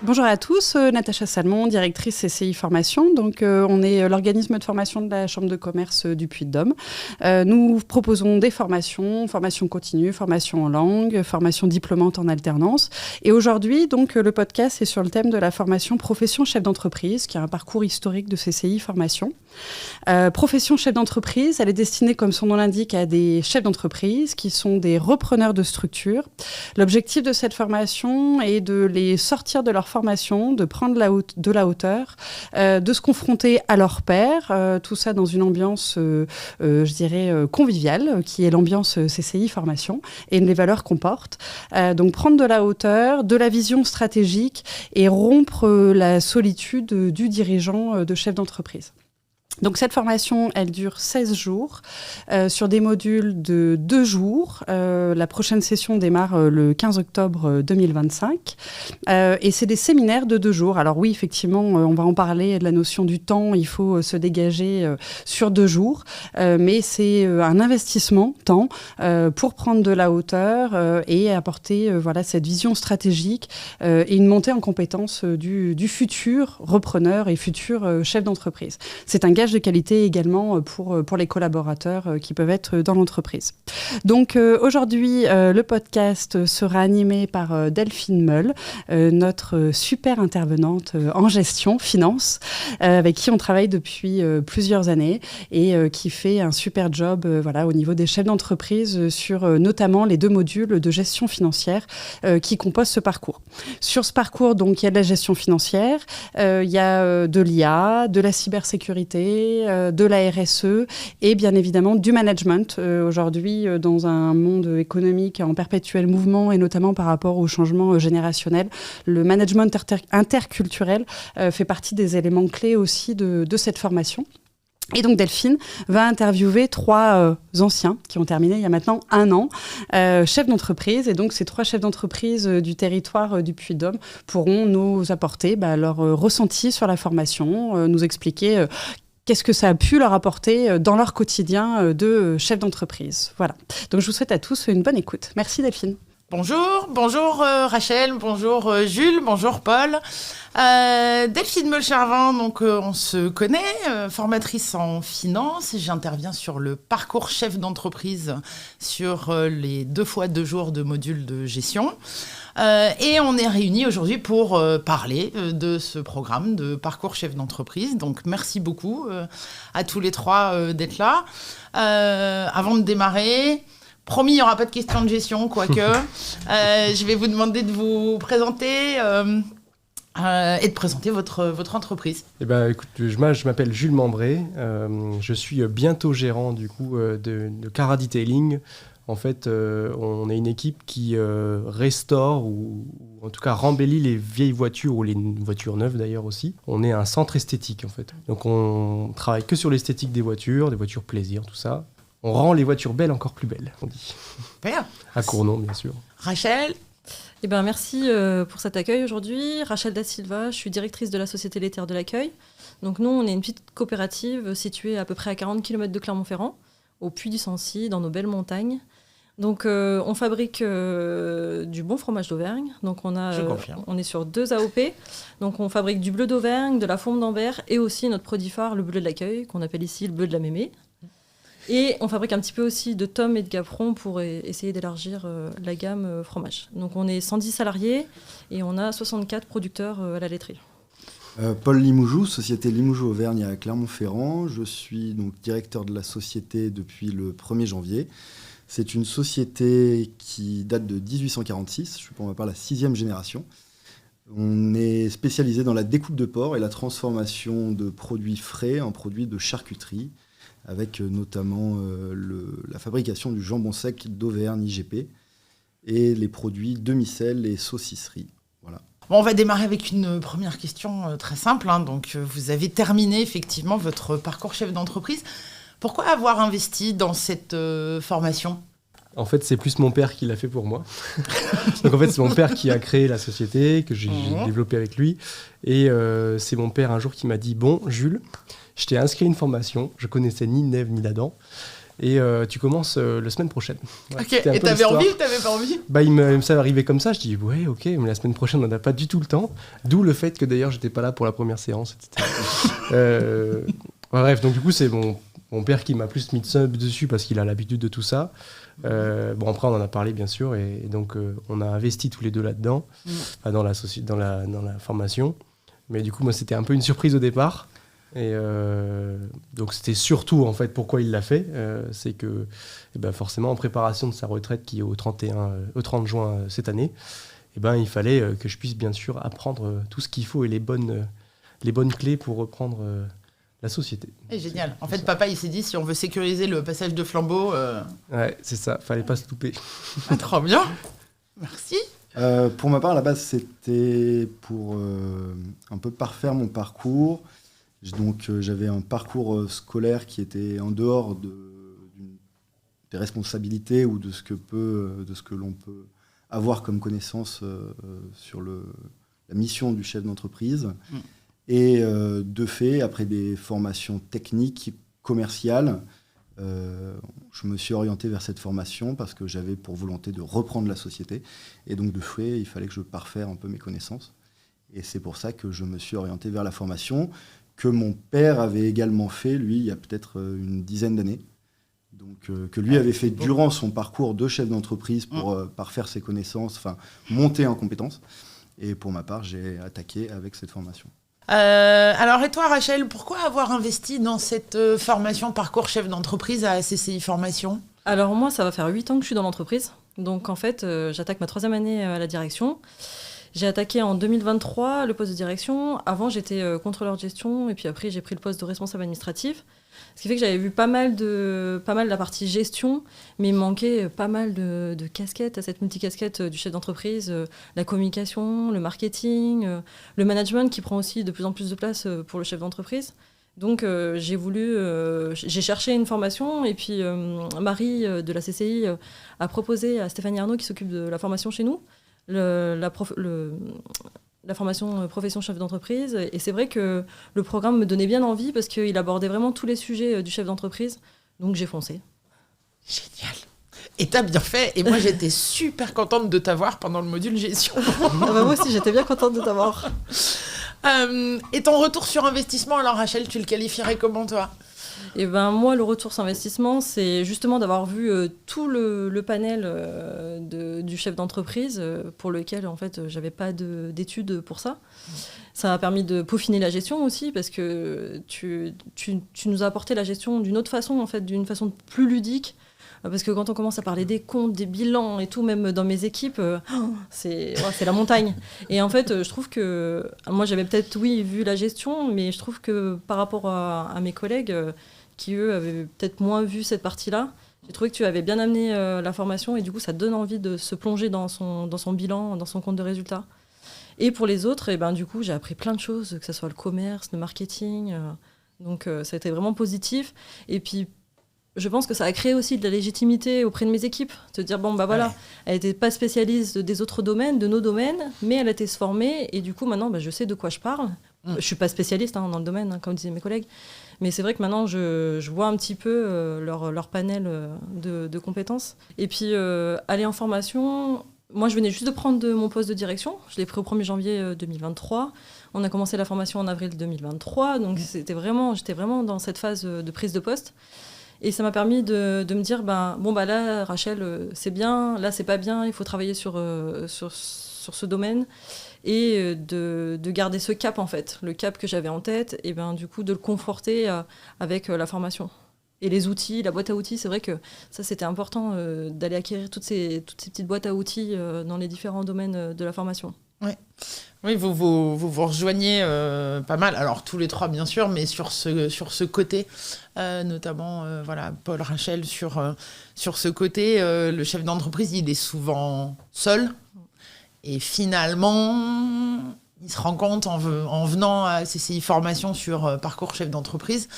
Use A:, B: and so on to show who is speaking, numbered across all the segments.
A: Bonjour à tous, Natacha Salmon, directrice CCI Formation. Donc, on est l'organisme de formation de la Chambre de commerce du Puy-de-Dôme. Nous proposons des formations continues, formations en langue, formations diplômantes en alternance. Et aujourd'hui, donc, le podcast est sur le thème de la formation profession chef d'entreprise, qui est un parcours historique de CCI Formation. Profession chef d'entreprise, elle est destinée, comme son nom l'indique, à des chefs d'entreprise qui sont des repreneurs de structures. L'objectif de cette formation est de les sortir de leur formation, de prendre de la hauteur, de se confronter à leurs pairs, tout ça dans une ambiance, je dirais, conviviale, qui est l'ambiance CCI Formation, et les valeurs qu'on porte. Donc prendre de la hauteur, de la vision stratégique et rompre la solitude du dirigeant de chef d'entreprise. Donc cette formation, elle dure 16 jours sur des modules de 2 jours. La prochaine session démarre le 15 octobre 2025 et c'est des séminaires de 2 jours. Alors oui, effectivement, on va en parler de la notion du temps. Il faut se dégager sur 2 jours, mais c'est un investissement temps pour prendre de la hauteur et apporter voilà, cette vision stratégique et une montée en compétence du futur repreneur et futur chef d'entreprise. C'est un gage de qualité également pour les collaborateurs qui peuvent être dans l'entreprise. Donc aujourd'hui, le podcast sera animé par Delphine Meul, notre super intervenante en gestion, finance, avec qui on travaille depuis plusieurs années et qui fait un super job voilà, au niveau des chefs d'entreprise sur notamment les 2 modules de gestion financière qui composent ce parcours. Sur ce parcours, donc, il y a de la gestion financière, il y a de l'IA, de la cybersécurité, de la RSE et bien évidemment du management. Aujourd'hui, dans un monde économique en perpétuel mouvement et notamment par rapport au changement générationnel, le management interculturel fait partie des éléments clés aussi de cette formation. Et donc Delphine va interviewer 3 anciens qui ont terminé il y a maintenant 1 an, chefs d'entreprise. Et donc ces 3 chefs d'entreprise du territoire du Puy-de-Dôme pourront nous apporter leur ressenti sur la formation, nous expliquer qu'est-ce que ça a pu leur apporter dans leur quotidien de chef d'entreprise. Voilà. Donc je vous souhaite à tous une bonne écoute. Merci Delphine.
B: Bonjour Rachel, bonjour Jules, bonjour Paul. Delphine Meul-Charvin, donc on se connaît, formatrice en finance. J'interviens sur le parcours chef d'entreprise sur les 2 fois 2 jours de module de gestion. Et on est réunis aujourd'hui pour parler de ce programme de parcours chef d'entreprise. Donc merci beaucoup à tous les 3 d'être là. Avant de démarrer, promis, il n'y aura pas de question de gestion, quoique. Je vais vous demander de vous présenter et de présenter votre entreprise.
C: Eh ben, écoute, je m'appelle Jules Membré. Je suis bientôt gérant du coup, de Cara Detailing. En fait, on est une équipe qui restaure ou en tout cas rembellit les vieilles voitures ou les voitures neuves d'ailleurs aussi. On est un centre esthétique en fait. Donc on travaille que sur l'esthétique des voitures plaisir, tout ça. On rend les voitures belles encore plus belles, on dit.
B: Super.
C: À Cournon, bien sûr.
B: Rachel ?
D: Eh ben, merci pour cet accueil aujourd'hui. Rachel Da Silva, je suis directrice de la Société laitière de l'accueil. Donc nous, on est une petite coopérative située à peu près à 40 km de Clermont-Ferrand, au Puy du Sancy, dans nos belles montagnes. Donc on fabrique du bon fromage d'Auvergne. Donc on est sur 2 AOP. Donc on fabrique du bleu d'Auvergne, de la fourme d'Ambert et aussi notre produit phare, le bleu de l'accueil, qu'on appelle ici le bleu de la mémé. Et on fabrique un petit peu aussi de Tom et de Gaperon pour essayer d'élargir la gamme fromage. Donc on est 110 salariés et on a 64 producteurs à la laiterie.
E: Paul Limoujou, société Limoujou Auvergne à Clermont-Ferrand. Je suis donc directeur de la société depuis le 1er janvier. C'est une société qui date de 1846. Je suis pour ma part la 6e génération. On est spécialisé dans la découpe de porc et la transformation de produits frais en produits de charcuterie, avec notamment la fabrication du jambon sec d'Auvergne IGP et les produits demi-sel et saucisserie. Voilà.
B: Bon, on va démarrer avec une première question très simple. Donc, vous avez terminé effectivement votre parcours chef d'entreprise. Pourquoi avoir investi dans cette formation ?
C: En fait, c'est plus mon père qui l'a fait pour moi. Donc en fait, c'est mon père qui a créé la société, que j'ai développée avec lui. Et c'est mon père un jour qui m'a dit « Bon, Jules, je t'ai inscrit une formation. Je connaissais ni Neve ni l'Adam. Et tu commences la semaine prochaine. Ouais,
B: Ok, et t'avais envie ou t'avais pas envie?
C: Ça arrivait comme ça, je dis ouais, ok, mais la semaine prochaine, on n'a pas du tout le temps. D'où le fait que d'ailleurs, j'étais pas là pour la première séance, etc. Bref, donc du coup, c'est mon père qui m'a plus mis dessus parce qu'il a l'habitude de tout ça. Après, on en a parlé, bien sûr, et donc on a investi tous les deux là-dedans, dans la formation. Mais du coup, moi, c'était un peu une surprise au départ. Et donc c'était surtout en fait pourquoi il l'a fait, c'est que forcément en préparation de sa retraite qui est au 30 juin cette année, il fallait que je puisse bien sûr apprendre tout ce qu'il faut et les bonnes clés pour reprendre la société.
B: Génial. En fait, papa il s'est dit si on veut sécuriser le passage de flambeau.
C: Ouais, c'est ça, fallait pas se louper.
B: Trop bien. Merci.
E: Pour ma part, à la base, c'était pour un peu parfaire mon parcours. Donc, j'avais un parcours scolaire qui était en dehors des responsabilités ou de ce que l'on peut avoir comme connaissance sur la mission du chef d'entreprise. Et de fait, après des formations techniques, commerciales, je me suis orienté vers cette formation parce que j'avais pour volonté de reprendre la société. Et donc, de fait, il fallait que je parfaire un peu mes connaissances. Et c'est pour ça que je me suis orienté vers la formation que mon père avait également fait, lui, il y a peut-être une dizaine d'années. Donc, que lui avait fait durant son parcours de chef d'entreprise pour parfaire ses connaissances, enfin, monter en compétences. Et pour ma part, j'ai attaqué avec cette formation.
B: Alors, et toi, Rachel, pourquoi avoir investi dans cette formation parcours chef d'entreprise à CCI Formation?
D: Alors moi, ça va faire 8 ans que je suis dans l'entreprise. Donc en fait, j'attaque ma 3e année à la direction. J'ai attaqué en 2023 le poste de direction. Avant, j'étais contrôleur de gestion et puis après, j'ai pris le poste de responsable administratif. Ce qui fait que j'avais vu pas mal de la partie gestion, mais il me manquait pas mal de casquettes, à cette multicasquette du chef d'entreprise, la communication, le marketing, le management qui prend aussi de plus en plus de place pour le chef d'entreprise. Donc j'ai cherché une formation et puis Marie de la CCI a proposé à Stéphanie Arnaud qui s'occupe de la formation chez nous, la formation profession chef d'entreprise. Et c'est vrai que le programme me donnait bien envie parce qu'il abordait vraiment tous les sujets du chef d'entreprise. Donc j'ai foncé.
B: Génial. Et t'as bien fait. Et moi, j'étais super contente de t'avoir pendant le module gestion.
D: Moi aussi, j'étais bien contente de t'avoir.
B: Et ton retour sur investissement, alors Rachel, tu le qualifierais comment, toi?
D: Et moi, le retour sur investissement, c'est justement d'avoir vu tout le panel du chef d'entreprise pour lequel, en fait, j'avais pas d'études pour ça. Ça m'a permis de peaufiner la gestion aussi parce que tu nous as apporté la gestion d'une autre façon, en fait, d'une façon plus ludique. Parce que quand on commence à parler des comptes, des bilans et tout, même dans mes équipes, c'est la montagne. Et en fait, je trouve que... Moi, j'avais peut-être, vu la gestion, mais je trouve que par rapport à mes collègues qui, eux, avaient peut-être moins vu cette partie-là, j'ai trouvé que tu avais bien amené la formation et du coup, ça donne envie de se plonger dans son bilan, dans son compte de résultats. Et pour les autres, du coup, j'ai appris plein de choses, que ce soit le commerce, le marketing. Donc, ça a été vraiment positif. Et puis, je pense que ça a créé aussi de la légitimité auprès de mes équipes. Se dire, elle n'était pas spécialiste des autres domaines, de nos domaines, mais elle a été se former. Et du coup, maintenant, je sais de quoi je parle. Je ne suis pas spécialiste dans le domaine, comme disaient mes collègues. Mais c'est vrai que maintenant, je vois un petit peu leur panel de compétences. Et puis, aller en formation... Moi, je venais juste de prendre mon poste de direction. Je l'ai pris au 1er janvier 2023. On a commencé la formation en avril 2023. Donc, j'étais vraiment dans cette phase de prise de poste. Et ça m'a permis de me dire, là, Rachel, c'est bien, là, c'est pas bien, il faut travailler sur ce domaine. Et de garder ce cap, en fait, le cap que j'avais en tête, et du coup, de le conforter avec la formation. Et les outils, la boîte à outils, c'est vrai que ça, c'était important d'aller acquérir toutes ces petites boîtes à outils dans les différents domaines de la formation.
B: Ouais. Oui, vous rejoignez pas mal. Alors, tous les trois, bien sûr, mais sur ce côté, notamment, Paul, Rachel, sur ce côté, le chef d'entreprise, il est souvent seul. Et finalement, il se rend compte en venant à CCI Formation sur parcours chef d'entreprise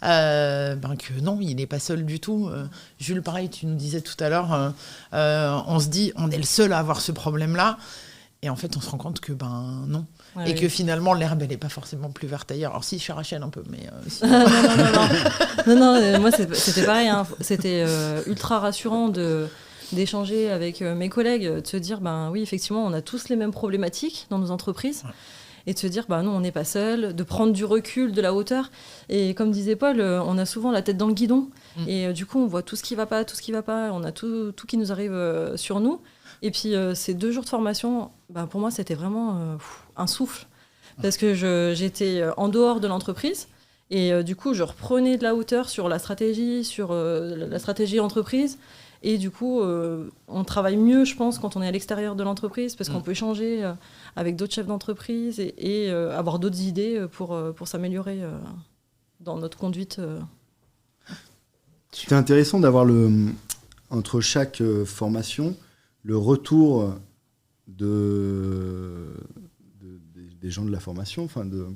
B: que non, il n'est pas seul du tout. Jules, pareil, tu nous disais tout à l'heure, on se dit, on est le seul à avoir ce problème-là. Et en fait, on se rend compte que non. et que finalement l'herbe elle n'est pas forcément plus verte ailleurs. Alors si chez Rachel un peu, mais
D: non, moi c'était pareil, hein. C'était ultra rassurant d'échanger avec mes collègues, de se dire ben oui effectivement on a tous les mêmes problématiques dans nos entreprises. Et de se dire, bah non, on n'est pas seul, de prendre du recul, de la hauteur. Et comme disait Paul, on a souvent la tête dans le guidon. Et du coup, on voit tout ce qui ne va pas, on a tout qui nous arrive sur nous. Et puis, ces 2 jours de formation, bah, pour moi, c'était vraiment un souffle. Parce que j'étais en dehors de l'entreprise. Et du coup, je reprenais de la hauteur sur la stratégie entreprise. Et du coup, on travaille mieux, je pense, quand on est à l'extérieur de l'entreprise, parce qu'on peut échanger avec d'autres chefs d'entreprise et avoir d'autres idées pour s'améliorer dans notre conduite.
E: C'est intéressant d'avoir entre chaque formation le retour des gens de la formation, enfin de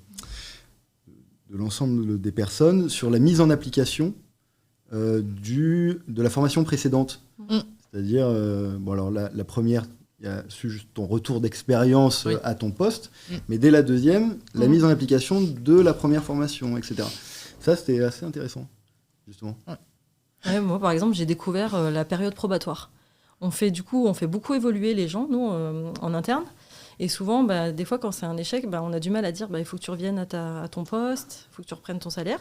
E: l'ensemble des personnes, sur la mise en application de la formation précédente. C'est-à-dire, alors la première, il y a juste ton retour d'expérience à ton poste, mais dès la deuxième, la mise en application de la première formation, etc. Ça, c'était assez intéressant, justement.
D: Ouais, moi, par exemple, j'ai découvert la période probatoire. On fait beaucoup évoluer les gens, nous, en interne. Et souvent, des fois, quand c'est un échec, on a du mal à dire il faut que tu reviennes à ton poste, il faut que tu reprennes ton salaire.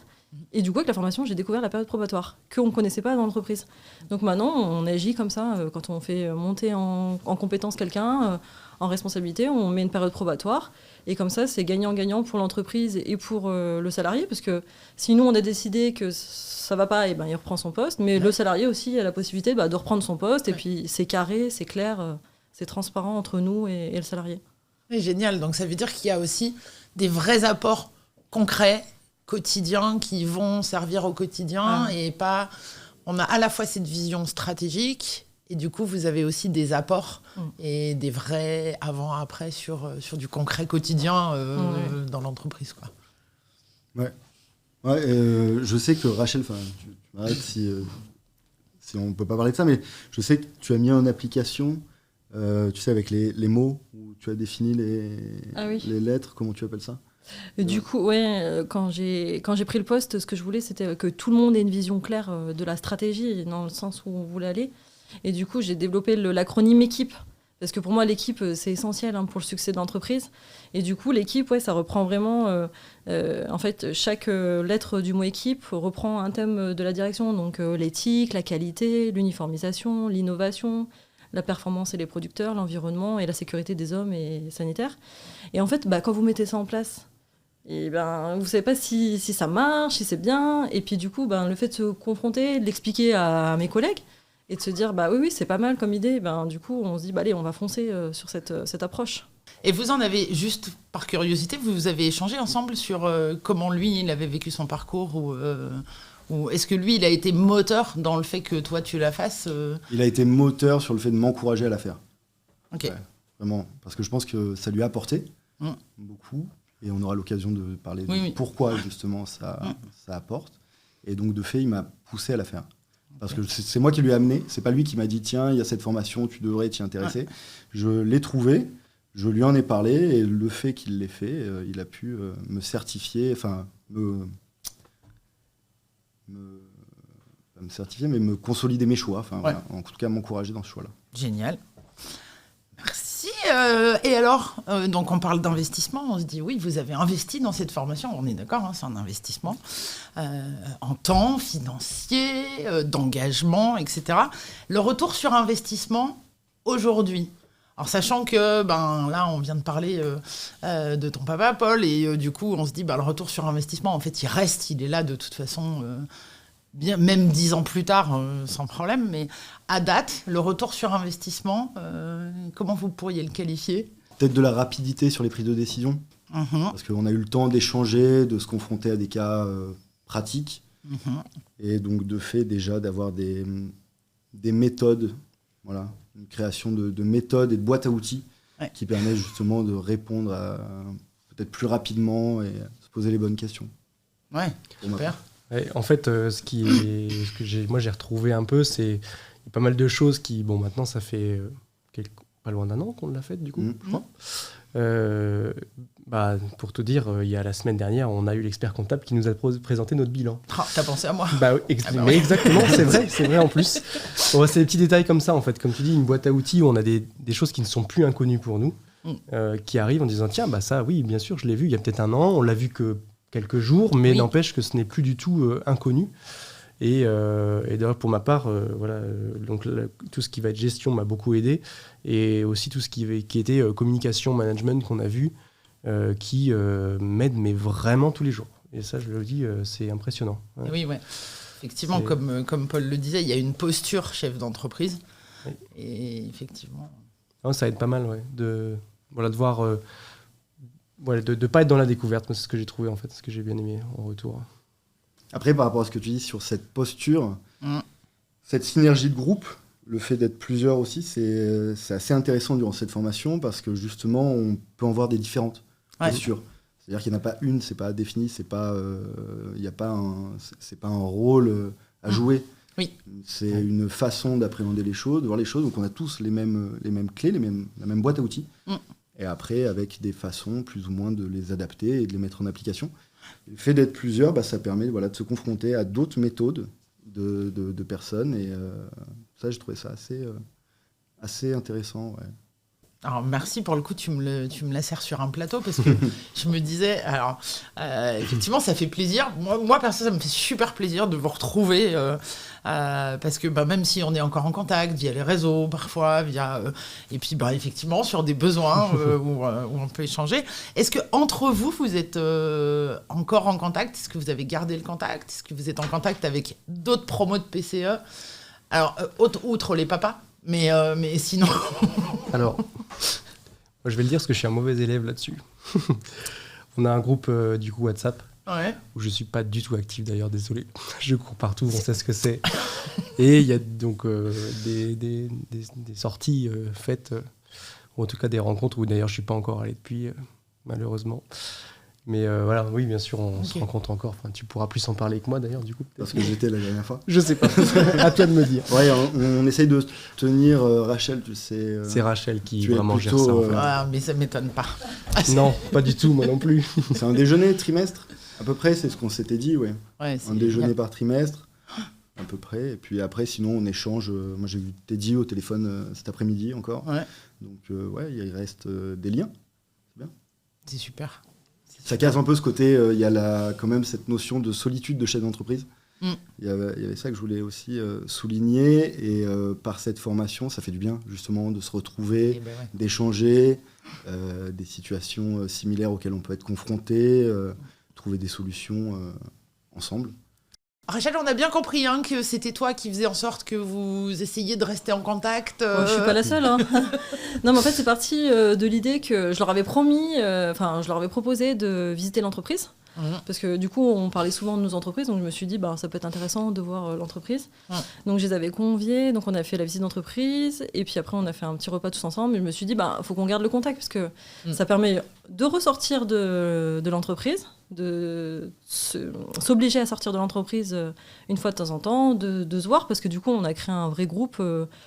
D: Et du coup, avec la formation, j'ai découvert la période probatoire, qu'on ne connaissait pas dans l'entreprise. Donc maintenant, on agit comme ça. Quand on fait monter en compétence quelqu'un, en responsabilité, on met une période probatoire. Et comme ça, c'est gagnant-gagnant pour l'entreprise et pour le salarié. Parce que sinon, on a décidé que ça ne va pas, et il reprend son poste. Mais le salarié aussi a la possibilité de reprendre son poste. Et puis, c'est carré, c'est clair, c'est transparent entre nous et le salarié.
B: Oui, génial. Donc ça veut dire qu'il y a aussi des vrais apports concrets, quotidiens, qui vont servir au quotidien et pas... On a à la fois cette vision stratégique et du coup, vous avez aussi des apports et des vrais avant-après sur du concret quotidien dans l'entreprise, quoi.
E: Ouais. Je sais que Rachel, tu m'arrêtes si on ne peut pas parler de ça, mais je sais que tu as mis en application... tu sais, avec les mots, où tu as défini les lettres, comment tu appelles ça ?
D: Du coup, quand j'ai pris le poste, ce que je voulais, c'était que tout le monde ait une vision claire de la stratégie, dans le sens où on voulait aller. Et du coup, j'ai développé l'acronyme équipe. Parce que pour moi, l'équipe, c'est essentiel pour le succès de l'entreprise. Et du coup, l'équipe, ça reprend vraiment... en fait, chaque lettre du mot équipe reprend un thème de la direction. Donc, l'éthique, la qualité, l'uniformisation, l'innovation... la performance et les producteurs, l'environnement et la sécurité des hommes et sanitaires. Et en fait, quand vous mettez ça en place, et vous ne savez pas si ça marche, si c'est bien. Et puis du coup, le fait de se confronter, de l'expliquer à mes collègues et de se dire, oui, c'est pas mal comme idée, du coup, on se dit, allez, on va foncer sur cette approche.
B: Et vous en avez, juste par curiosité, vous avez échangé ensemble sur comment lui, il avait vécu son parcours ou est-ce que lui, il a été moteur dans le fait que toi, tu la fasses
E: Il a été moteur sur le fait de m'encourager à la faire.
B: Ok.
E: Ouais, vraiment. Parce que je pense que ça lui a apporté beaucoup. Et on aura l'occasion de parler de pourquoi, justement, ça apporte. Et donc, de fait, il m'a poussé à la faire. Parce que c'est moi qui lui ai amené. C'est pas lui qui m'a dit, tiens, il y a cette formation, tu devrais t'y intéresser. Je l'ai trouvé, je lui en ai parlé. Et le fait qu'il l'ait fait, il a pu me certifier, enfin, pas me certifier, mais me consolider mes choix. Enfin, voilà, en tout cas, m'encourager dans ce choix-là.
B: Génial. Merci. Et alors, donc on parle d'investissement. On se dit, oui, vous avez investi dans cette formation. On est d'accord, c'est un investissement en temps, financier, d'engagement, etc. Le retour sur investissement aujourd'hui. Alors, sachant que, là, on vient de parler de ton papa, Paul, et du coup, on se dit, le retour sur investissement, en fait, il est là de toute façon, bien, même 10 ans plus tard, sans problème. Mais à date, le retour sur investissement, comment vous pourriez le qualifier ?
E: Peut-être de la rapidité sur les prises de décision. Parce qu'on a eu le temps d'échanger, de se confronter à des cas pratiques. Et donc, de fait, déjà, d'avoir des méthodes, voilà, une création de méthodes et de boîtes à outils qui permettent justement de répondre peut-être plus rapidement et se poser les bonnes questions.
B: Ouais, super.
C: En fait, ce que j'ai retrouvé un peu, c'est pas mal de choses qui, maintenant, ça fait pas loin d'un an qu'on l'a faite, du coup,
E: Mhm.
C: je crois. Pour te dire, il y a la semaine dernière, on a eu l'expert comptable qui nous a présenté notre bilan.
B: Ah, t'as pensé à moi.
C: Mais exactement, c'est vrai en plus. Bon, c'est des petits détails comme ça, en fait. Comme tu dis, une boîte à outils où on a des choses qui ne sont plus inconnues pour nous, qui arrivent en disant, tiens, ça, oui, bien sûr, je l'ai vu il y a peut-être un an, on l'a vu que quelques jours, mais n'empêche que ce n'est plus du tout inconnu. Et d'ailleurs, pour ma part, tout ce qui va être gestion m'a beaucoup aidé. Et aussi tout ce qui était communication, management qu'on a vu, qui m'aide mais vraiment tous les jours. Et ça, je le dis, c'est impressionnant. Ouais.
B: Oui, ouais. Effectivement, comme Paul le disait, il y a une posture chef d'entreprise. Oui. Et effectivement...
C: Non, ça aide pas mal, ouais, de voir... de pas être dans la découverte. C'est ce que j'ai trouvé, en fait, ce que j'ai bien aimé en retour.
E: Après, par rapport à ce que tu dis sur cette posture, cette synergie de groupe, le fait d'être plusieurs aussi, c'est assez intéressant durant cette formation parce que justement, on peut en voir des différentes postures. C'est-à-dire qu'il n'y en a pas une, c'est pas défini, c'est pas un rôle à jouer.
B: Oui.
E: C'est une façon d'appréhender les choses, de voir les choses. Donc on a tous les mêmes clés, la même boîte à outils. Et après, avec des façons plus ou moins de les adapter et de les mettre en application. Le fait d'être plusieurs, ça permet de se confronter à d'autres méthodes de personnes. Et ça, j'ai trouvé ça assez intéressant. Ouais.
B: Alors, merci pour le coup, tu me la sers sur un plateau parce que je me disais, alors, effectivement, ça fait plaisir. Moi, perso, ça me fait super plaisir de vous retrouver parce que même si on est encore en contact via les réseaux, parfois, et puis, effectivement, sur des besoins où on peut échanger. Est-ce que entre vous êtes encore en contact? Est-ce que vous avez gardé le contact? Est-ce que vous êtes en contact avec d'autres promos de PCE? Alors, outre les papas, mais sinon...
C: Alors, moi je vais le dire parce que je suis un mauvais élève là-dessus. On a un groupe du coup WhatsApp où je suis pas du tout actif d'ailleurs, désolé. Je cours partout, on sait ce que c'est. Et il y a donc des sorties faites, ou en tout cas des rencontres où d'ailleurs je suis pas encore allé depuis, malheureusement. Mais oui, bien sûr, on se rencontre encore. Enfin, tu pourras plus en parler que moi, d'ailleurs, du coup.
E: Parce que j'étais la dernière fois.
C: Je sais pas. À toi de me dire.
E: Ouais, on essaye de tenir Rachel, tu sais.
C: C'est Rachel qui vraiment gère ça. En fait.
B: Mais ça m'étonne pas.
C: Non, pas du tout, moi non plus.
E: C'est un déjeuner trimestre, à peu près, c'est ce qu'on s'était dit, ouais. Un déjeuner par trimestre, à peu près. Et puis après, sinon, on échange. Moi, j'ai vu Teddy au téléphone cet après-midi encore. Ouais. Donc, il reste des liens. C'est bien.
B: C'est super.
E: Ça casse un peu ce côté, il y a quand même cette notion de solitude de chef d'entreprise. Il y avait ça que je voulais aussi souligner. Et par cette formation, ça fait du bien, justement, de se retrouver, d'échanger, des situations similaires auxquelles on peut être confronté, trouver des solutions ensemble.
B: Rachel, on a bien compris que c'était toi qui faisais en sorte que vous essayiez de rester en contact.
D: Je suis pas la seule. Non, mais en fait, c'est parti de l'idée que je leur avais je leur avais proposé de visiter l'entreprise. Parce que du coup, on parlait souvent de nos entreprises, donc je me suis dit, ça peut être intéressant de voir l'entreprise. Donc je les avais conviés, donc on a fait la visite d'entreprise, et puis après on a fait un petit repas tous ensemble, et je me suis dit, faut qu'on garde le contact, parce que ça permet de ressortir de l'entreprise, de s'obliger à sortir de l'entreprise une fois de temps en temps, de se voir, parce que du coup on a créé un vrai groupe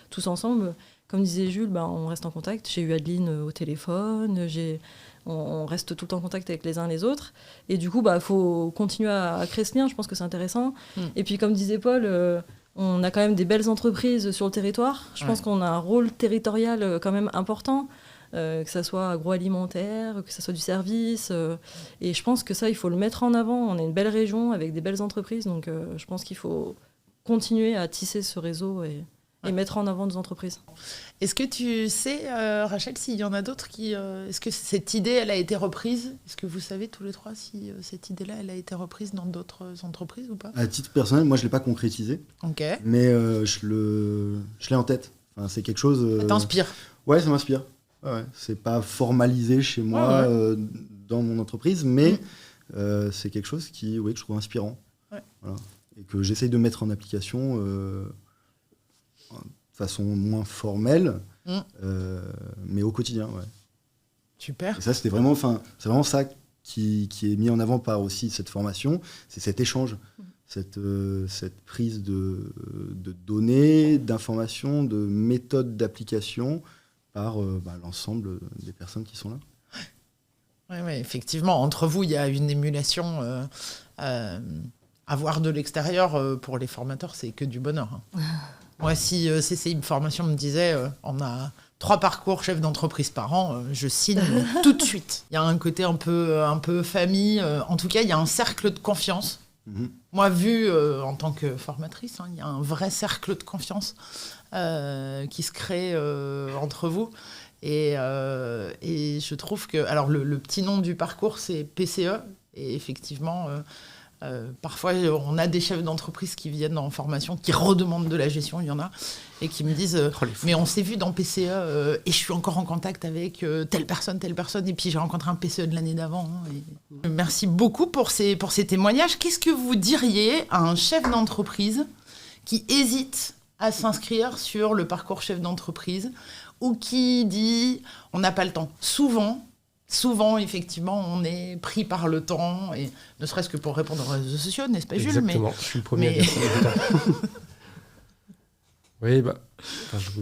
D: tous ensemble. Comme disait Jules, on reste en contact. J'ai eu Adeline au téléphone, on reste tout le temps en contact avec les uns et les autres. Et du coup, faut continuer à créer ce lien, je pense que c'est intéressant. Et puis comme disait Paul, on a quand même des belles entreprises sur le territoire. Je pense qu'on a un rôle territorial quand même important. Que ça soit agroalimentaire, que ça soit du service. Et je pense que ça, il faut le mettre en avant. On est une belle région avec des belles entreprises, donc je pense qu'il faut continuer à tisser ce réseau et mettre en avant nos entreprises.
B: Est-ce que tu sais, Rachel, s'il y en a d'autres qui... est-ce que cette idée, elle a été reprise? Est-ce que vous savez tous les trois si cette idée-là, elle a été reprise dans d'autres entreprises ou pas?
E: À titre personnel, moi, je ne l'ai pas concrétisé. Mais je l'ai en tête. Enfin, c'est quelque chose...
B: Ça t'inspire?
E: Ouais, ça m'inspire. Ouais, c'est pas formalisé chez moi dans mon entreprise, mais c'est quelque chose que je trouve inspirant. Voilà. Et que j'essaye de mettre en application de façon moins formelle, mais au quotidien. Ouais.
B: Super.
E: Et ça, c'est vraiment ça qui est mis en avant par aussi cette formation, c'est cet échange, cette prise de données, d'informations, de méthodes d'application par l'ensemble des personnes qui sont là.
B: Oui, effectivement. Entre vous, il y a une émulation. À voir de l'extérieur, pour les formateurs, c'est que du bonheur. Moi, si CCI Formation me disait on a 3 parcours chef d'entreprise par an, je signe tout de suite. Il y a un côté un peu famille. En tout cas, il y a un cercle de confiance. Moi, vu en tant que formatrice, il y a un vrai cercle de confiance qui se crée entre vous. Et je trouve que... Alors, le petit nom du parcours, c'est PCE. Et effectivement... parfois, on a des chefs d'entreprise qui viennent en formation, qui redemandent de la gestion, il y en a, et qui me disent mais on s'est vu dans PCE et je suis encore en contact avec telle personne, et puis j'ai rencontré un PCE de l'année d'avant. Merci beaucoup pour ces témoignages. Qu'est-ce que vous diriez à un chef d'entreprise qui hésite à s'inscrire sur le parcours chef d'entreprise ou qui dit on n'a pas le temps? Souvent, effectivement, on est pris par le temps, et ne serait-ce que pour répondre aux réseaux sociaux, n'est-ce pas, Jules?
C: Exactement, je suis le premier à dire ça. Oui,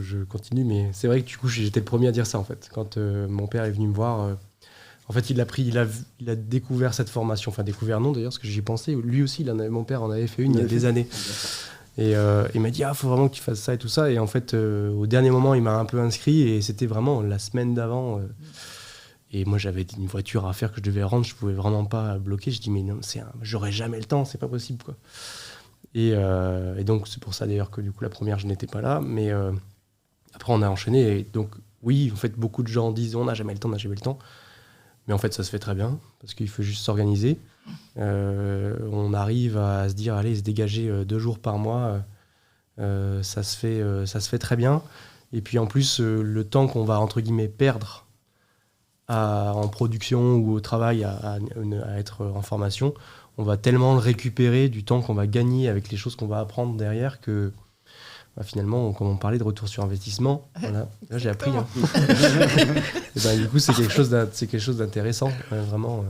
C: je continue, mais c'est vrai que du coup, j'étais le premier à dire ça, en fait. Quand mon père est venu me voir, en fait, il a découvert cette formation, enfin découvert non d'ailleurs, parce que j'y ai pensé. Lui aussi, mon père en avait fait une il y a des années. Et il m'a dit, faut vraiment que tu fasses ça et tout ça. Et en fait, au dernier moment, il m'a un peu inscrit, et c'était vraiment la semaine d'avant... Et moi, j'avais une voiture à faire que je devais rendre, je pouvais vraiment pas bloquer. Je dis, mais non, j'aurais jamais le temps, c'est pas possible, quoi. Et donc, c'est pour ça d'ailleurs que du coup, la première, je n'étais pas là. Mais après, on a enchaîné. Et donc, oui, en fait, beaucoup de gens disent, on n'a jamais le temps. Mais en fait, ça se fait très bien, parce qu'il faut juste s'organiser. On arrive à se dire, allez, se dégager 2 jours par mois, ça se fait très bien. Et puis en plus, le temps qu'on va, entre guillemets, perdre en production ou au travail à être en formation, on va tellement le récupérer du temps qu'on va gagner avec les choses qu'on va apprendre derrière que finalement, comme on parlait de retour sur investissement, voilà, là j'ai appris. Et du coup, c'est quelque chose d'intéressant. Vraiment,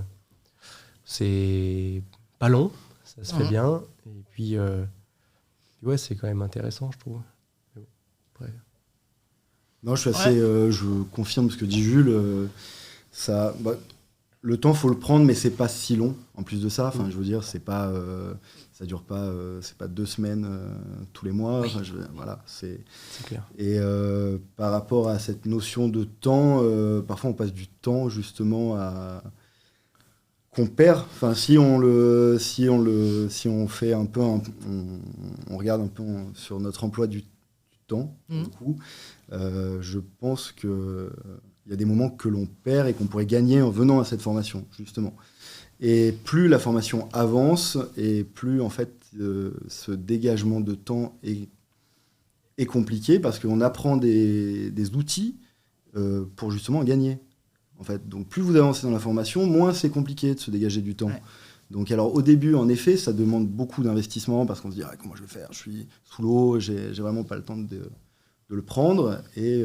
C: c'est pas long, ça se fait bien. Et puis, ouais, c'est quand même intéressant, je trouve. Après...
E: Non, je suis assez, je confirme ce que dit Jules. Le temps, faut le prendre, mais c'est pas si long. En plus de ça, je veux dire, c'est pas, ça dure pas, c'est pas 2 semaines tous les mois.
B: Oui.
E: Voilà, c'est
C: clair.
E: Et par rapport à cette notion de temps, parfois on passe du temps justement qu'on perd. Enfin, si on fait un peu, on regarde un peu sur notre emploi du temps, du coup, je pense que il y a des moments que l'on perd et qu'on pourrait gagner en venant à cette formation, justement. Et plus la formation avance, et plus, en fait, ce dégagement de temps est compliqué, parce qu'on apprend des outils pour, justement, gagner. En fait. Donc, plus vous avancez dans la formation, moins c'est compliqué de se dégager du temps. Ouais. Donc, alors, au début, en effet, ça demande beaucoup d'investissement, parce qu'on se dit, comment je vais faire? Je suis sous l'eau, j'ai vraiment pas le temps de le prendre. Et...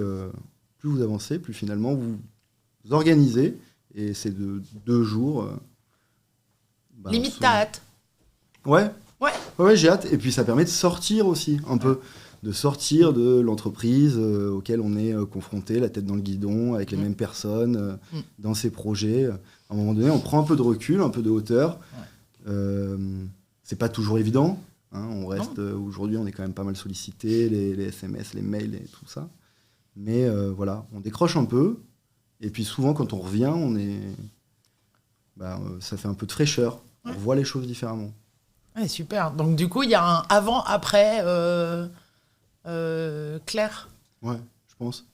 E: plus vous avancez, plus finalement vous organisez, et c'est de 2 jours.
B: Limite, t'as hâte.
E: Ouais, j'ai hâte. Et puis ça permet de sortir aussi un peu, de sortir de l'entreprise auquel on est confronté, la tête dans le guidon, avec les mêmes personnes, dans ses projets. À un moment donné, on prend un peu de recul, un peu de hauteur. C'est pas toujours évident. On reste aujourd'hui, on est quand même pas mal sollicité, les SMS, les mails et tout ça. Mais voilà, on décroche un peu, et puis souvent quand on revient, ça fait un peu de fraîcheur, on voit les choses différemment.
B: Ouais, super, donc du coup il y a un avant-après clair.
E: Ouais, je pense.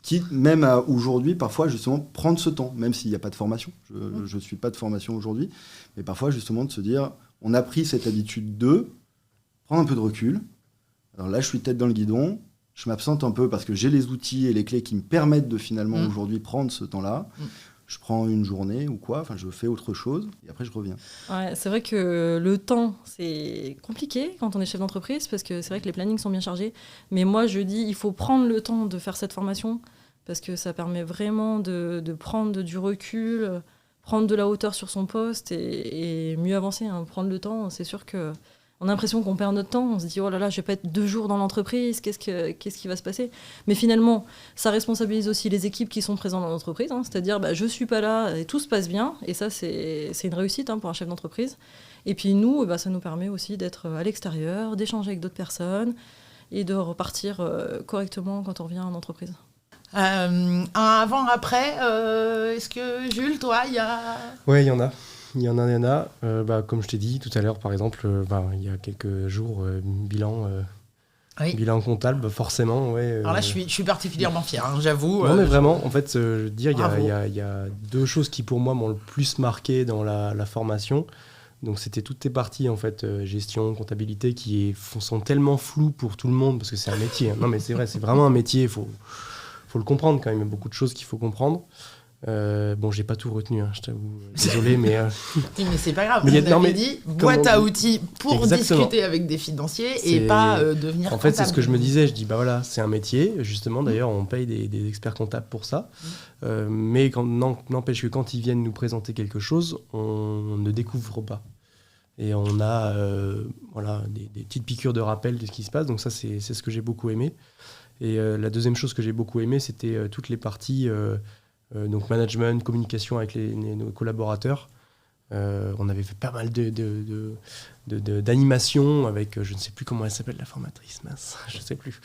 E: Quitte même à aujourd'hui, parfois justement, prendre ce temps, même s'il n'y a pas de formation, je ne suis pas de formation aujourd'hui, mais parfois justement de se dire, on a pris cette habitude de prendre un peu de recul, alors là je suis tête dans le guidon, je m'absente un peu parce que j'ai les outils et les clés qui me permettent de finalement aujourd'hui prendre ce temps-là. Je prends une journée ou quoi, je fais autre chose et après je reviens.
D: Ouais, c'est vrai que le temps, c'est compliqué quand on est chef d'entreprise parce que c'est vrai que les plannings sont bien chargés. Mais moi, je dis, il faut prendre le temps de faire cette formation parce que ça permet vraiment de prendre du recul, prendre de la hauteur sur son poste et mieux avancer. Prendre le temps, c'est sûr que On a l'impression qu'on perd notre temps, on se dit oh là là, je vais pas être 2 jours dans l'entreprise, qu'est-ce qui va se passer ? Mais finalement, ça responsabilise aussi les équipes qui sont présentes dans l'entreprise, c'est-à-dire je suis pas là et tout se passe bien, et ça c'est une réussite pour un chef d'entreprise. Et puis nous, ça nous permet aussi d'être à l'extérieur, d'échanger avec d'autres personnes et de repartir correctement quand on revient en entreprise.
B: Un avant-après, est-ce que Jules, toi, il y a...
C: Ouais, il y en a. Il y en a. Comme je t'ai dit tout à l'heure, par exemple, il y a quelques jours, bilan comptable, forcément. Ouais,
B: Alors là, je suis particulièrement fier, j'avoue.
C: Non, mais vraiment, en fait, je veux dire, il y a 2 choses qui, pour moi, m'ont le plus marqué dans la formation. Donc, c'était toutes tes parties, en fait, gestion, comptabilité, qui sont tellement floues pour tout le monde, parce que c'est un métier. Non, mais c'est vrai, c'est vraiment un métier, il faut le comprendre quand même. Il y a beaucoup de choses qu'il faut comprendre. J'ai pas tout retenu, je t'avoue. Désolé, mais...
B: Mais c'est pas grave.
C: Mais
B: on avait dit boîte à outils pour
C: Exactement.
B: discuter avec des financiers et pas devenir
C: En fait,
B: comptable.
C: c'est ce que je me disais. Je dis, voilà, c'est un métier. Justement, d'ailleurs, on paye des experts comptables pour ça. Mais n'empêche que quand ils viennent nous présenter quelque chose, on ne découvre pas. Et on a des petites piqûres de rappel de ce qui se passe. Donc ça, c'est ce que j'ai beaucoup aimé. Et la deuxième chose que j'ai beaucoup aimé, c'était toutes les parties... donc management, communication avec nos collaborateurs. On avait fait pas mal d'animations avec, je ne sais plus comment elle s'appelle la formatrice, mince, je ne sais plus.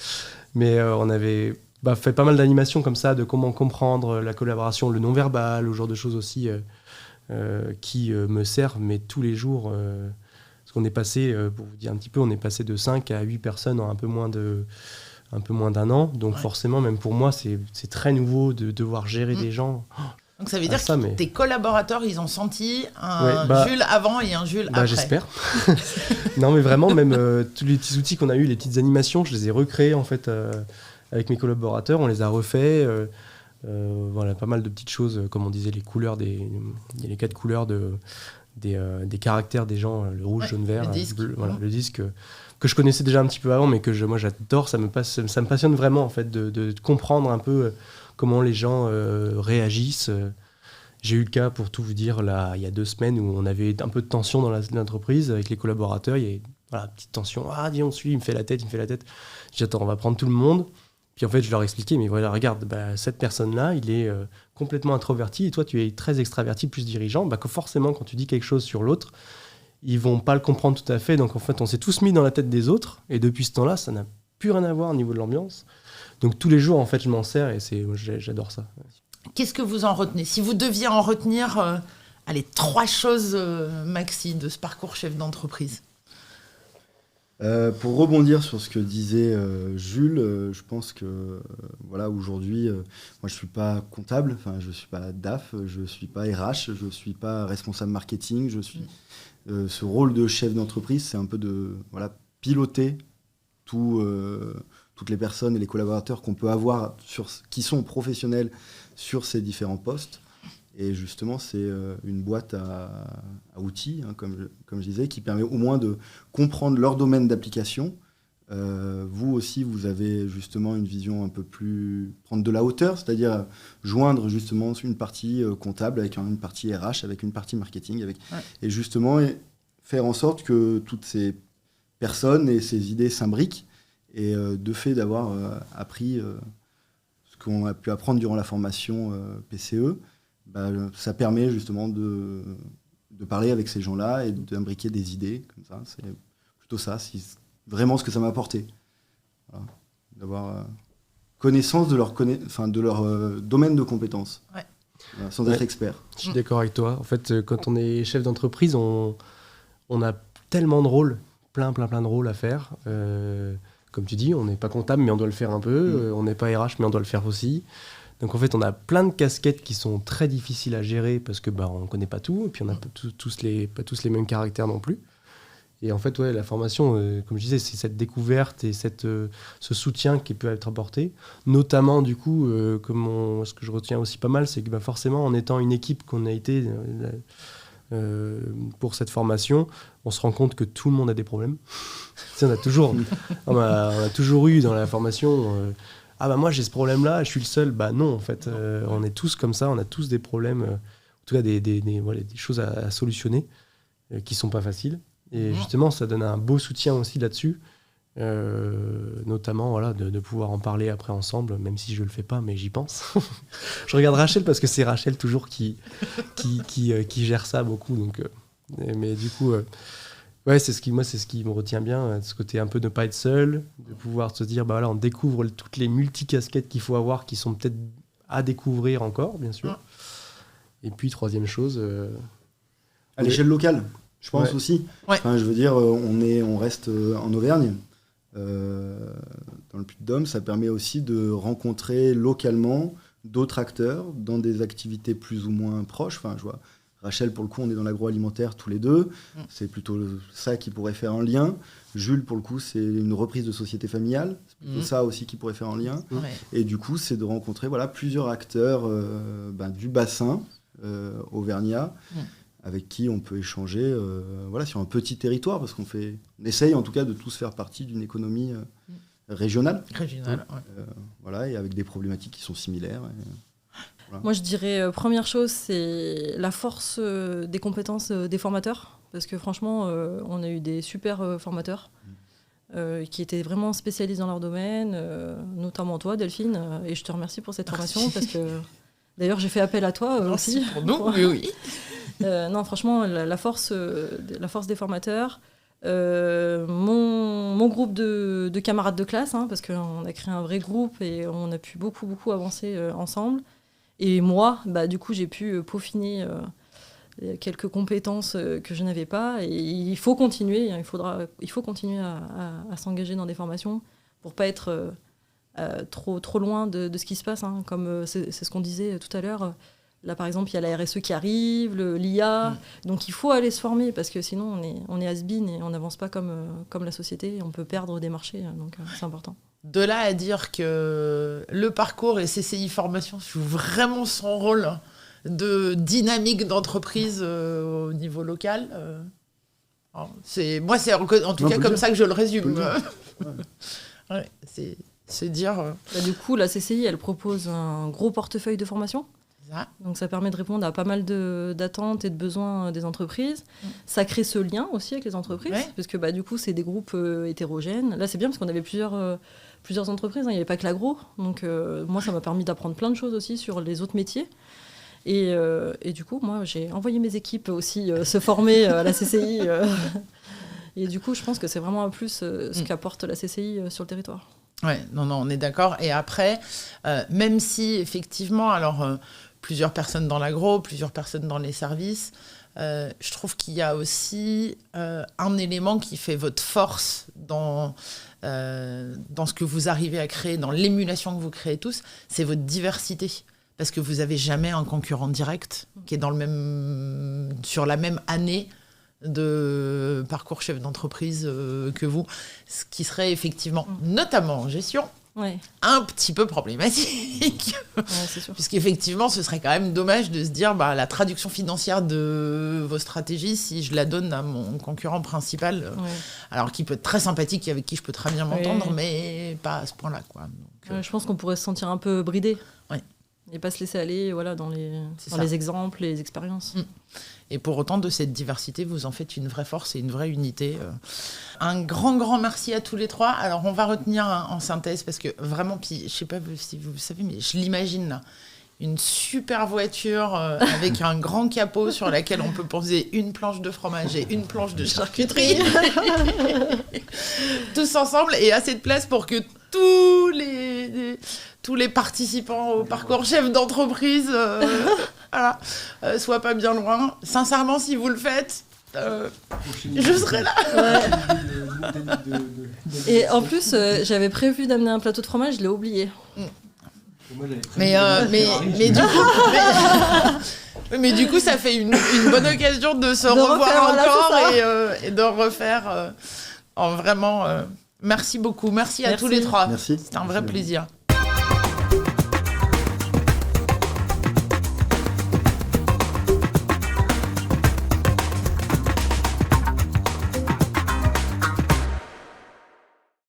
C: Mais on avait fait pas mal d'animations comme ça, de comment comprendre la collaboration, le non-verbal, ce genre de choses aussi qui me servent, mais tous les jours. Parce qu'on est passé, pour vous dire un petit peu, on est passé de 5 à 8 personnes en un peu moins d'un an. Donc forcément, même pour moi, c'est très nouveau de devoir gérer des gens.
B: Donc ça veut dire que tes collaborateurs, ils ont senti un Jules avant et un Jules après.
C: J'espère. Non, mais vraiment, même tous les petits outils qu'on a eu, les petites animations, je les ai recréés en fait avec mes collaborateurs. On les a refaits. Pas mal de petites choses, comme on disait, les couleurs il y a les 4 couleurs des caractères des gens, le rouge, jaune, vert,
B: le disque.
C: Bleu, le disque. Que je connaissais déjà un petit peu avant, mais que moi j'adore, ça me passionne vraiment en fait de comprendre un peu comment les gens réagissent. J'ai eu le cas, pour tout vous dire, là, il y a 2 semaines où on avait un peu de tension dans l'entreprise avec les collaborateurs. Il y a petite tension. Ah, dis, on suit, il me fait la tête. J'ai dit, attends, on va prendre tout le monde. Puis en fait, je leur expliquais, mais voilà, regarde, cette personne-là, il est complètement introverti et toi, tu es très extraverti, plus dirigeant. Que forcément, quand tu dis quelque chose sur l'autre, ils vont pas le comprendre tout à fait. Donc en fait, on s'est tous mis dans la tête des autres. Et depuis ce temps-là, ça n'a plus rien à voir au niveau de l'ambiance. Donc tous les jours, en fait, je m'en sers et j'adore ça.
B: Qu'est-ce que vous en retenez ? Si vous deviez en retenir 3 choses, Maxi, de ce parcours chef d'entreprise.
E: Pour rebondir sur ce que disait Jules, je pense que aujourd'hui, moi je suis pas comptable, je suis pas DAF, je suis pas RH, je suis pas responsable marketing, je suis ce rôle de chef d'entreprise, c'est un peu de piloter toutes les personnes et les collaborateurs qu'on peut avoir qui sont professionnels sur ces différents postes. Et justement, c'est une boîte à outils, comme je disais, qui permet au moins de comprendre leur domaine d'application. Vous aussi, vous avez justement une vision un peu plus... prendre de la hauteur, c'est-à-dire joindre justement une partie comptable avec une partie RH, avec une partie marketing, et justement faire en sorte que toutes ces personnes et ces idées s'imbriquent. Et de fait d'avoir appris ce qu'on a pu apprendre durant la formation PCE, ça permet justement de parler avec ces gens-là et d'imbriquer des idées comme ça. C'est plutôt ça, c'est vraiment ce que ça m'a apporté. Voilà. D'avoir connaissance de leur domaine de compétences, sans être expert.
C: Je suis d'accord avec toi. En fait, quand on est chef d'entreprise, on a tellement de rôles, plein de rôles à faire. Comme tu dis, on n'est pas comptable, mais on doit le faire un peu. On n'est pas RH, mais on doit le faire aussi. Donc en fait, on a plein de casquettes qui sont très difficiles à gérer parce que on ne connaît pas tout, et puis on n'a pas tous les mêmes caractères non plus. Et en fait, la formation, comme je disais, c'est cette découverte et ce soutien qui peut être apporté. Notamment, du coup, ce que je retiens aussi pas mal, c'est que forcément, en étant une équipe qu'on a été pour cette formation, on se rend compte que tout le monde a des problèmes. on a toujours eu dans la formation... moi j'ai ce problème-là, je suis le seul. Non, en fait, on est tous comme ça, on a tous des problèmes, en tout cas des choses à solutionner qui sont pas faciles. Et justement, ça donne un beau soutien aussi là-dessus. Notamment de pouvoir en parler après ensemble, même si je le fais pas, mais j'y pense. Je regarde Rachel parce que c'est Rachel toujours qui gère ça beaucoup. Donc, mais du coup, c'est ce qui me retient bien, ce côté un peu de ne pas être seul, de pouvoir se dire, on découvre toutes les multicasquettes qu'il faut avoir, qui sont peut-être à découvrir encore, bien sûr. Et puis, troisième chose...
E: à l'échelle locale, je pense aussi.
B: Ouais.
E: Enfin, je veux dire, on reste en Auvergne. Dans le Puy-de-Dôme, ça permet aussi de rencontrer localement d'autres acteurs dans des activités plus ou moins proches. Enfin, je vois Rachel, pour le coup, on est dans l'agroalimentaire tous les deux. C'est plutôt ça qui pourrait faire un lien. Jules, pour le coup, c'est une reprise de société familiale. C'est plutôt ça aussi qui pourrait faire un lien. Et du coup, c'est de rencontrer plusieurs acteurs du bassin auvergnat, avec qui on peut échanger sur un petit territoire, parce qu'on essaye en tout cas de tous faire partie d'une économie régionale. Et avec des problématiques qui sont similaires. Voilà.
D: Moi, je dirais, première chose, c'est la force des compétences des formateurs, parce que franchement, on a eu des super formateurs qui étaient vraiment spécialisés dans leur domaine, notamment toi, Delphine, et je te remercie pour cette formation, parce que d'ailleurs, j'ai fait appel à toi aussi.
B: Pour nous, oui.
D: Non, franchement, la force des formateurs, mon groupe de camarades de classe, parce qu'on a créé un vrai groupe et on a pu beaucoup avancer ensemble. Et moi, du coup, j'ai pu peaufiner quelques compétences que je n'avais pas. Et il faut continuer, il faut continuer à s'engager dans des formations pour pas être trop loin de ce qui se passe. Comme c'est ce qu'on disait tout à l'heure. Là, par exemple, il y a la RSE qui arrive, l'IA. Donc, il faut aller se former parce que sinon, on est has-been et on n'avance pas comme la société. Et on peut perdre des marchés. Donc, c'est important.
B: De là à dire que le parcours et CCI Formation jouent vraiment son rôle de dynamique d'entreprise au niveau local, c'est en tout cas comme ça que je le résume. C'est dire...
D: du coup, la CCI, elle propose un gros portefeuille de formation. Donc ça permet de répondre à pas mal d'attentes et de besoins des entreprises. Ça crée ce lien aussi avec les entreprises, parce que du coup, c'est des groupes hétérogènes. Là, c'est bien parce qu'on avait plusieurs entreprises, il n'y avait pas que l'agro. Donc moi, ça m'a permis d'apprendre plein de choses aussi sur les autres métiers. Et du coup, moi, j'ai envoyé mes équipes aussi se former à la CCI. Et du coup, je pense que c'est vraiment un plus ce qu'apporte la CCI sur le territoire.
B: Ouais, non, on est d'accord. Et après, même si effectivement, plusieurs personnes dans l'agro, plusieurs personnes dans les services, je trouve qu'il y a aussi un élément qui fait votre force dans ce que vous arrivez à créer, dans l'émulation que vous créez tous, c'est votre diversité. Parce que vous n'avez jamais un concurrent direct qui est sur la même année de parcours chef d'entreprise que vous, ce qui serait effectivement, notamment en gestion, un petit peu problématique.
D: C'est sûr.
B: Puisqu'effectivement, ce serait quand même dommage de se dire la traduction financière de vos stratégies, si je la donne à mon concurrent principal, alors qu'il peut être très sympathique et avec qui je peux très bien m'entendre, mais pas à ce point-là, quoi. Donc,
D: je pense qu'on pourrait se sentir un peu bridé.
B: Ouais.
D: Et pas se laisser aller dans les exemples, les expériences.
B: Et pour autant, de cette diversité, vous en faites une vraie force et une vraie unité. Un grand merci à tous les trois. Alors, on va retenir en synthèse, parce que vraiment, puis, je ne sais pas si vous le savez, mais je l'imagine là. Une super voiture avec un grand capot sur laquelle on peut poser une planche de fromage et une planche de charcuterie. Tous ensemble, et assez de place pour que tous les participants au parcours chef d'entreprise soient pas bien loin. Sincèrement, si vous le faites, je serai là.
D: Et en plus, j'avais prévu d'amener un plateau de fromage, je l'ai oublié.
B: Mais du coup, ça fait une bonne occasion de se revoir encore et de refaire vraiment. Merci beaucoup. Merci à tous les trois.
E: Merci.
B: C'était un vrai plaisir.